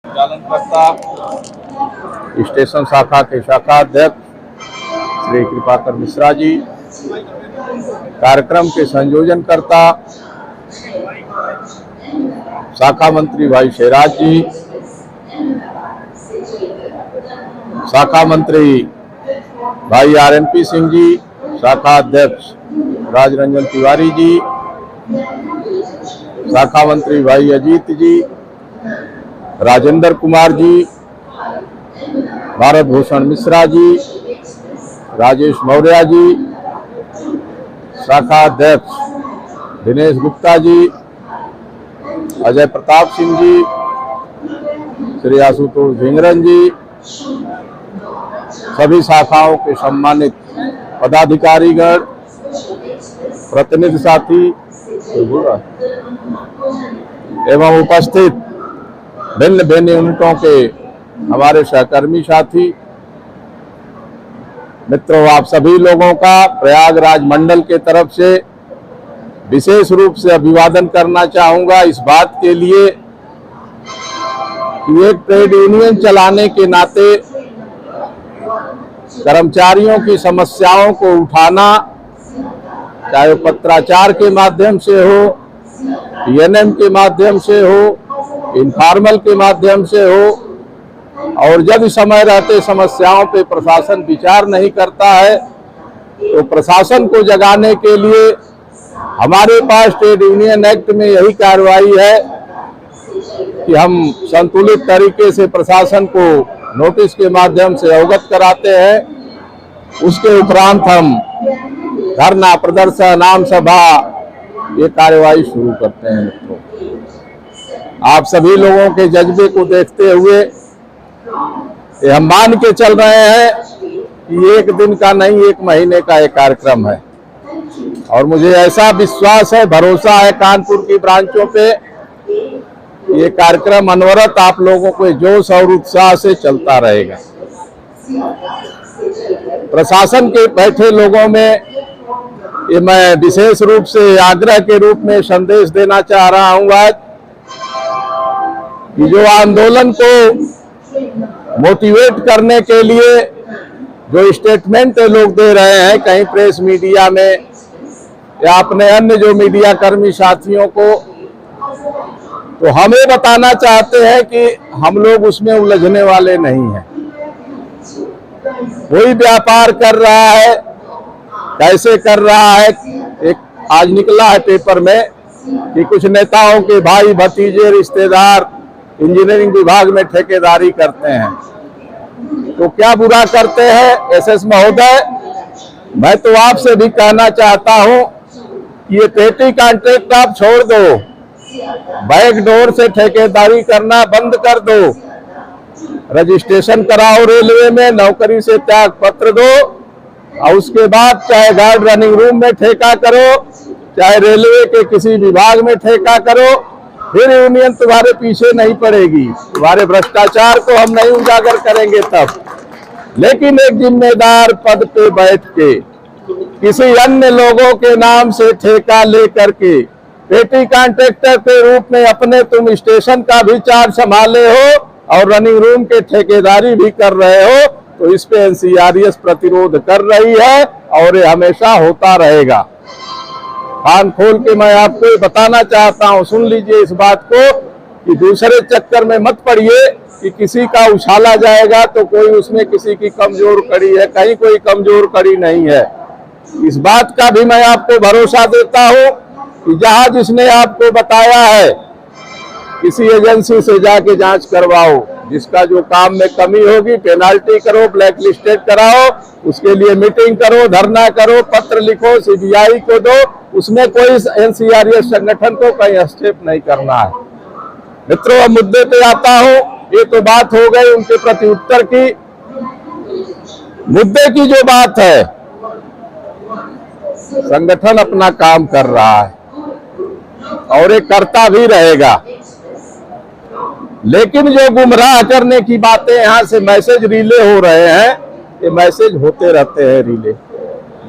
संचालनकर्ता station शाखा के शाखा अध्यक्ष श्री कृपाकर मिश्रा जी, कार्यक्रम के संयोजनकर्ता शाखा मंत्री भाई शेराज जी, शाखा मंत्री भाई RNP सिंह जी, शाखा अध्यक्ष राजरंजन तिवारी जी, शाखा मंत्री भाई अजीत जी, राजेंद्र कुमार जी, भारत भूषण मिश्रा जी, राजेश मौर्य जी, शाखा अध्यक्ष दिनेश गुप्ता जी, अजय प्रताप सिंह जी, श्री आशुतोष भिंगरन जी, सभी शाखाओं के सम्मानित पदाधिकारीगण, प्रतिनिधि साथी एवं उपस्थित भिन्न भिन्न यूनिटों के हमारे सहकर्मी साथी मित्रों, आप सभी लोगों का प्रयागराज मंडल के तरफ से विशेष रूप से अभिवादन करना चाहूंगा इस बात के लिए कि एक ट्रेड यूनियन चलाने के नाते कर्मचारियों की समस्याओं को उठाना, चाहे पत्राचार के माध्यम से हो, PNM के माध्यम से हो, इनफॉर्मल के माध्यम से हो, और जब समय रहते समस्याओं पे प्रशासन विचार नहीं करता है तो प्रशासन को जगाने के लिए हमारे पास ट्रेड यूनियन एक्ट में यही कार्रवाई है कि हम संतुलित तरीके से प्रशासन को नोटिस के माध्यम से अवगत कराते हैं। उसके उपरांत हम धरना प्रदर्शन, आम सभा, ये कार्रवाई शुरू करते हैं। मित्रों, आप सभी लोगों के जज्बे को देखते हुए ये हम मान के चल रहे हैं कि एक दिन का नहीं, एक महीने का एक कार्यक्रम है, और मुझे ऐसा विश्वास है, भरोसा है कानपुर की ब्रांचों पे, ये कार्यक्रम अनवरत आप लोगों को जोश और उत्साह से चलता रहेगा। प्रशासन के बैठे लोगों में ये मैं विशेष रूप से आग्रह के रूप में संदेश देना चाह रहा हूं आज कि जो आंदोलन को मोटिवेट करने के लिए जो स्टेटमेंट लोग दे रहे हैं कहीं प्रेस मीडिया में या अपने अन्य जो मीडिया कर्मी साथियों को, तो हमें बताना चाहते हैं कि हम लोग उसमें उलझने वाले नहीं हैं। कोई व्यापार कर रहा है, कैसे कर रहा है, एक आज निकला है पेपर में कि कुछ नेताओं के भाई भतीजे रिश्तेदार इंजीनियरिंग विभाग में ठेकेदारी करते हैं, तो क्या बुरा करते हैं SS महोदय? मैं तो आपसे भी कहना चाहता हूं कि ये पेटी कॉन्ट्रैक्ट आप छोड़ दो, बैक डोर से ठेकेदारी करना बंद कर दो, रजिस्ट्रेशन कराओ रेलवे में, नौकरी से त्याग पत्र दो, और उसके बाद चाहे गार्ड रनिंग रूम में ठेका करो, चाहे रेलवे के किसी विभाग में ठेका करो, फिर यूनियन तुम्हारे पीछे नहीं पड़ेगी। तुम्हारे भ्रष्टाचार को हम नहीं उजागर करेंगे तब। लेकिन एक जिम्मेदार पद पे बैठ के किसी अन्य लोगों के नाम से ठेका लेकर के पेटी कॉन्ट्रैक्टर के रूप में अपने तुम स्टेशन का भी चार्ज संभाले हो और रनिंग रूम के ठेकेदारी भी कर रहे हो, तो इस पे NCRES प्रतिरोध कर रही है और ये हमेशा होता रहेगा। कान खोल के मैं आपको बताना चाहता हूं, सुन लीजिए इस बात को कि दूसरे चक्कर में मत पड़िए कि किसी का उछाला जाएगा तो कोई उसमें किसी की कमजोर कड़ी है, कहीं कोई कमजोर कड़ी नहीं है। इस बात का भी मैं आपको भरोसा देता हूं कि जहां जिसने आपको बताया है किसी एजेंसी से जाके जांच करवाओ, जिसका जो काम में कमी होगी पेनाल्टी करो, ब्लैक लिस्टेड कराओ, उसके लिए मीटिंग करो, धरना करो, पत्र लिखो, CBI को दो, उसमें कोई NCRES संगठन को कहीं हस्तक्षेप नहीं करना है। मित्रों, अब मुद्दे पे आता हूं। ये तो बात हो गई उनके प्रति उत्तर की। मुद्दे की जो बात है, संगठन अपना काम कर रहा है और ये करता भी रहेगा, लेकिन जो गुमराह करने की बातें यहाँ से मैसेज रिले हो रहे हैं, ये मैसेज होते रहते हैं रिले,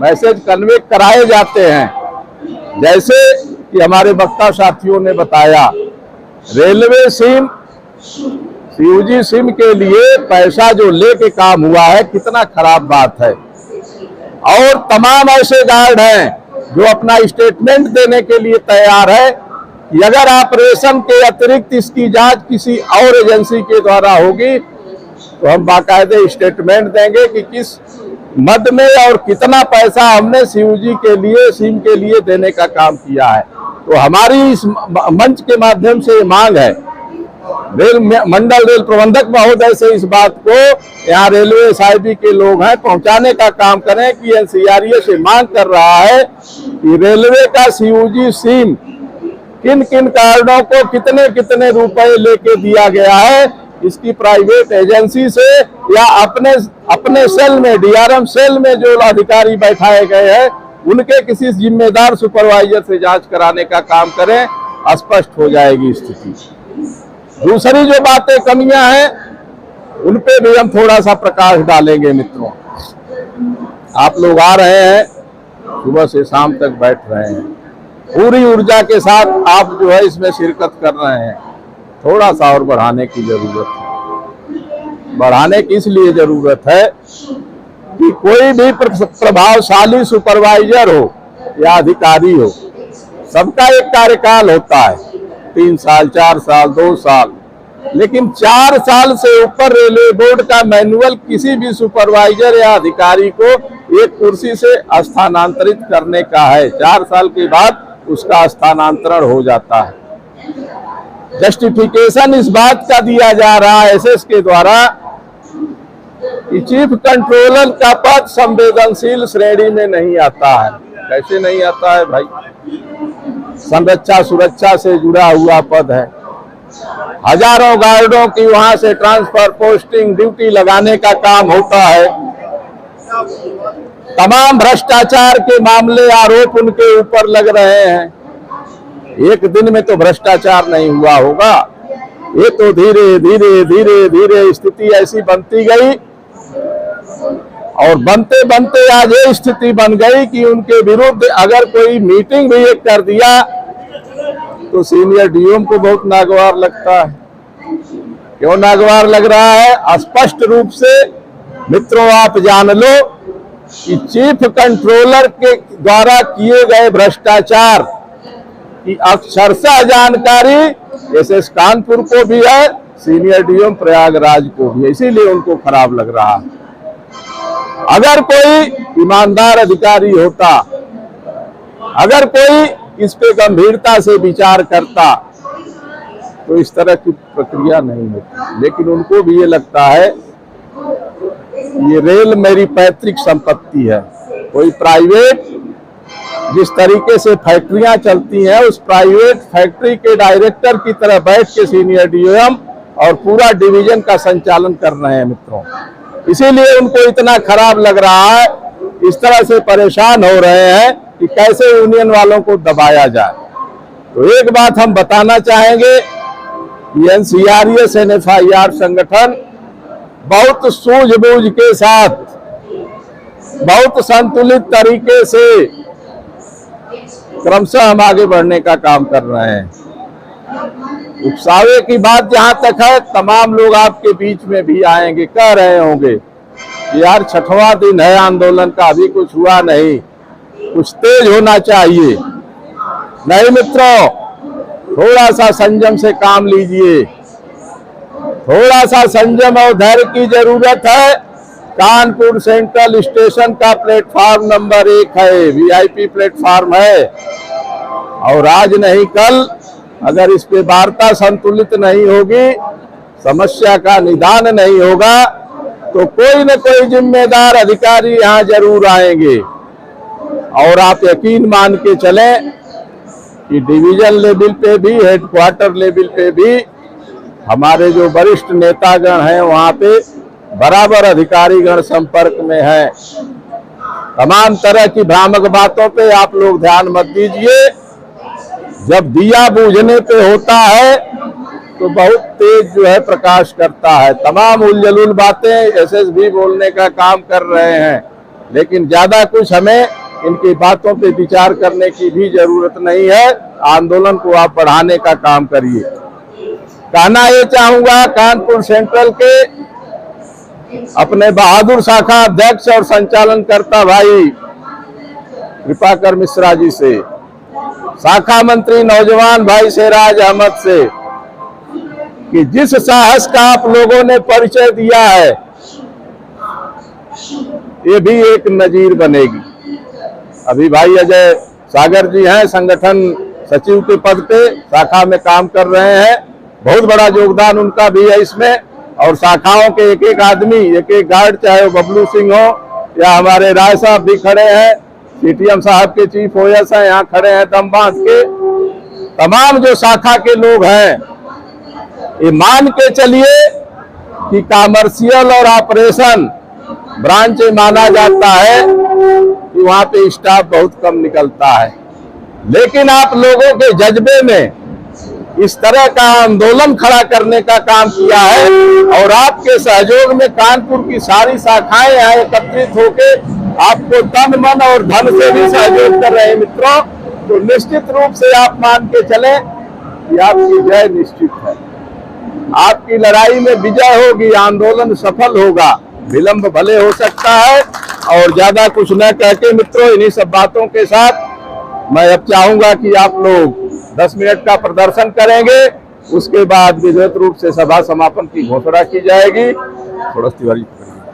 मैसेज कन्वे कराए जाते हैं। जैसे कि हमारे वक्ता साथियों ने बताया, रेलवे सीयूजी सिम के लिए पैसा जो लेके काम हुआ है, कितना खराब बात है। और तमाम ऐसे गार्ड हैं जो अपना स्टेटमेंट देने के लिए तैयार है कि अगर ऑपरेशन के अतिरिक्त इसकी जांच किसी और एजेंसी के द्वारा होगी तो हम बाकायदे स्टेटमेंट देंगे कि किस मद में और कितना पैसा हमने सीयूजी के लिए, सिम के लिए देने का काम किया है। तो हमारी इस मंच के माध्यम से मांग है रेल मंडल रेल प्रबंधक महोदय से इस बात को यहाँ रेलवे एसआईबी के लोग हैं पहुंचाने का काम करें कि एनसीआरए से मांग कर रहा है कि रेलवे का सीयूजी सिम किन किन कारणों को कितने कितने रुपए लेके दिया गया है, इसकी प्राइवेट एजेंसी से या अपने सेल में, डीआरएम सेल में जो अधिकारी बैठाए गए हैं उनके किसी जिम्मेदार सुपरवाइजर से जांच कराने का काम करें, स्पष्ट हो जाएगी स्थिति। दूसरी जो बातें कमियां हैं उन पे भी हम थोड़ा सा प्रकाश डालेंगे। मित्रों, आप लोग आ रहे हैं, सुबह से शाम तक बैठ रहे हैं, पूरी ऊर्जा के साथ आप जो है इसमें शिरकत कर रहे हैं। थोड़ा सा और बढ़ाने की जरूरत है। बढ़ाने की इसलिए जरूरत है कि कोई भी प्रभावशाली सुपरवाइजर हो या अधिकारी हो, सबका एक कार्यकाल होता है, 3 साल, 4 साल, 2 साल, लेकिन 4 साल से ऊपर रेलवे बोर्ड का मैनुअल किसी भी सुपरवाइजर या अधिकारी को एक कुर्सी से स्थानांतरित करने का है। 4 साल के बाद उसका स्थानांतरण हो जाता है। जस्टिफिकेशन इस बात का दिया जा रहा है एसएस के द्वारा कि चीफ कंट्रोलर का पद संवेदनशील श्रेणी में नहीं आता है। कैसे नहीं आता है भाई? संरक्षा सुरक्षा से जुड़ा हुआ पद है। हजारों गार्डों की वहां से ट्रांसफर, पोस्टिंग, ड्यूटी लगाने का काम होता है। तमाम भ्रष्टाचार के मामले, आरोप उनके ऊपर लग रहे हैं। एक दिन में तो भ्रष्टाचार नहीं हुआ होगा, ये तो धीरे धीरे धीरे धीरे स्थिति ऐसी बनती गई और बनते बनते आज ये स्थिति बन गई कि उनके विरुद्ध अगर कोई मीटिंग भी एक कर दिया तो सीनियर डीएम को बहुत नागवार लगता है। क्यों नागवार लग रहा है? स्पष्ट रूप से मित्रों आप जान लो कि चीफ कंट्रोलर के द्वारा किए गए भ्रष्टाचार की अक्षरशः जानकारी एसएस कानपुर को भी है, सीनियर डीएम प्रयागराज को भी है, इसीलिए उनको खराब लग रहा है। अगर कोई ईमानदार अधिकारी होता, अगर कोई इस पे गंभीरता से विचार करता तो इस तरह की प्रक्रिया नहीं होती। लेकिन उनको भी ये लगता है ये रेल मेरी पैतृक संपत्ति है। कोई प्राइवेट जिस तरीके से फैक्ट्रियां चलती हैं उस प्राइवेट फैक्ट्री के डायरेक्टर की तरह बैठ के सीनियर डीएम और पूरा डिवीजन का संचालन कर रहे हैं मित्रों। इसीलिए उनको इतना खराब लग रहा है, इस तरह से परेशान हो रहे हैं कि कैसे यूनियन वालों को दबाया जाए। तो एक बात हम बताना चाहेंगे कि एनसीआरएस एनएफआईआर संगठन बहुत सूझबूझ के साथ, बहुत संतुलित तरीके से क्रमशः हम आगे बढ़ने का काम कर रहे हैं। उकसावे की बात जहां तक है, तमाम लोग आपके बीच में भी आएंगे, कह रहे होंगे यार 6वां दिन है आंदोलन का, अभी कुछ हुआ नहीं, कुछ तेज होना चाहिए। नहीं मित्रों, थोड़ा सा संयम से काम लीजिए, थोड़ा सा संयम और धैर्य की जरूरत है। कानपुर सेंट्रल स्टेशन का प्लेटफार्म नंबर 1 है, वीआईपी प्लेटफार्म है और आज नहीं कल अगर इस पे वार्ता संतुलित नहीं होगी, समस्या का निदान नहीं होगा तो कोई न कोई जिम्मेदार अधिकारी यहाँ जरूर आएंगे। और आप यकीन मान के चलें कि डिवीजन लेवल पे भी, हेडक्वार्टर लेवल पे भी हमारे जो वरिष्ठ नेतागण हैं वहाँ पे बराबर अधिकारीगण संपर्क में हैं। तमाम तरह की भ्रामक बातों पे आप लोग ध्यान मत दीजिए। जब दिया बूझने पे होता है तो बहुत तेज जो है प्रकाश करता है। तमाम उलझुल बातें एसएसबी बोलने का काम कर रहे हैं, लेकिन ज्यादा कुछ हमें इनकी बातों पे विचार करने की भी जरूरत नहीं है। आंदोलन को आप बढ़ाने का काम करिए। कहना ये चाहूंगा कानपुर सेंट्रल के अपने बहादुर शाखा अध्यक्ष और संचालनकर्ता भाई कृपाकर मिश्रा जी से, शाखा मंत्री नौजवान भाई शेराज अहमद से, कि जिस साहस का आप लोगों ने परिचय दिया है ये भी एक नजीर बनेगी। अभी भाई अजय सागर जी हैं, संगठन सचिव के पद पे शाखा में काम कर रहे हैं, बहुत बड़ा योगदान उनका भी है इसमें। और शाखाओं के एक एक आदमी, एक एक गार्ड, चाहे वो बबलू सिंह हो या हमारे राय साहब भी खड़े हैं, सीटीएम साहब के चीफ ओएस हैं, यहाँ खड़े हैं दम बांध के, तमाम जो शाखा के लोग हैं, ये मान के चलिए कि कॉमर्शियल और ऑपरेशन ब्रांच माना जाता है कि वहां पे स्टाफ बहुत कम निकलता है, लेकिन आप लोगों के जज्बे में इस तरह का आंदोलन खड़ा करने का काम किया है और आपके सहयोग में कानपुर की सारी शाखाएं यहाँ एकत्रित होके आपको तन मन और धन से भी सहयोग कर रहे हैं मित्रों। तो निश्चित रूप से आप मान के चलें कि आपकी जय निश्चित है, आपकी लड़ाई में विजय होगी, आंदोलन सफल होगा। विलंब भले हो सकता है। और ज्यादा कुछ न कह के मित्रों, इन्हीं सब बातों के साथ मैं अब चाहूंगा कि आप लोग 10 मिनट का प्रदर्शन करेंगे, उसके बाद विधिवत रूप से सभा समापन की घोषणा की जाएगी। थोड़ा तिवारी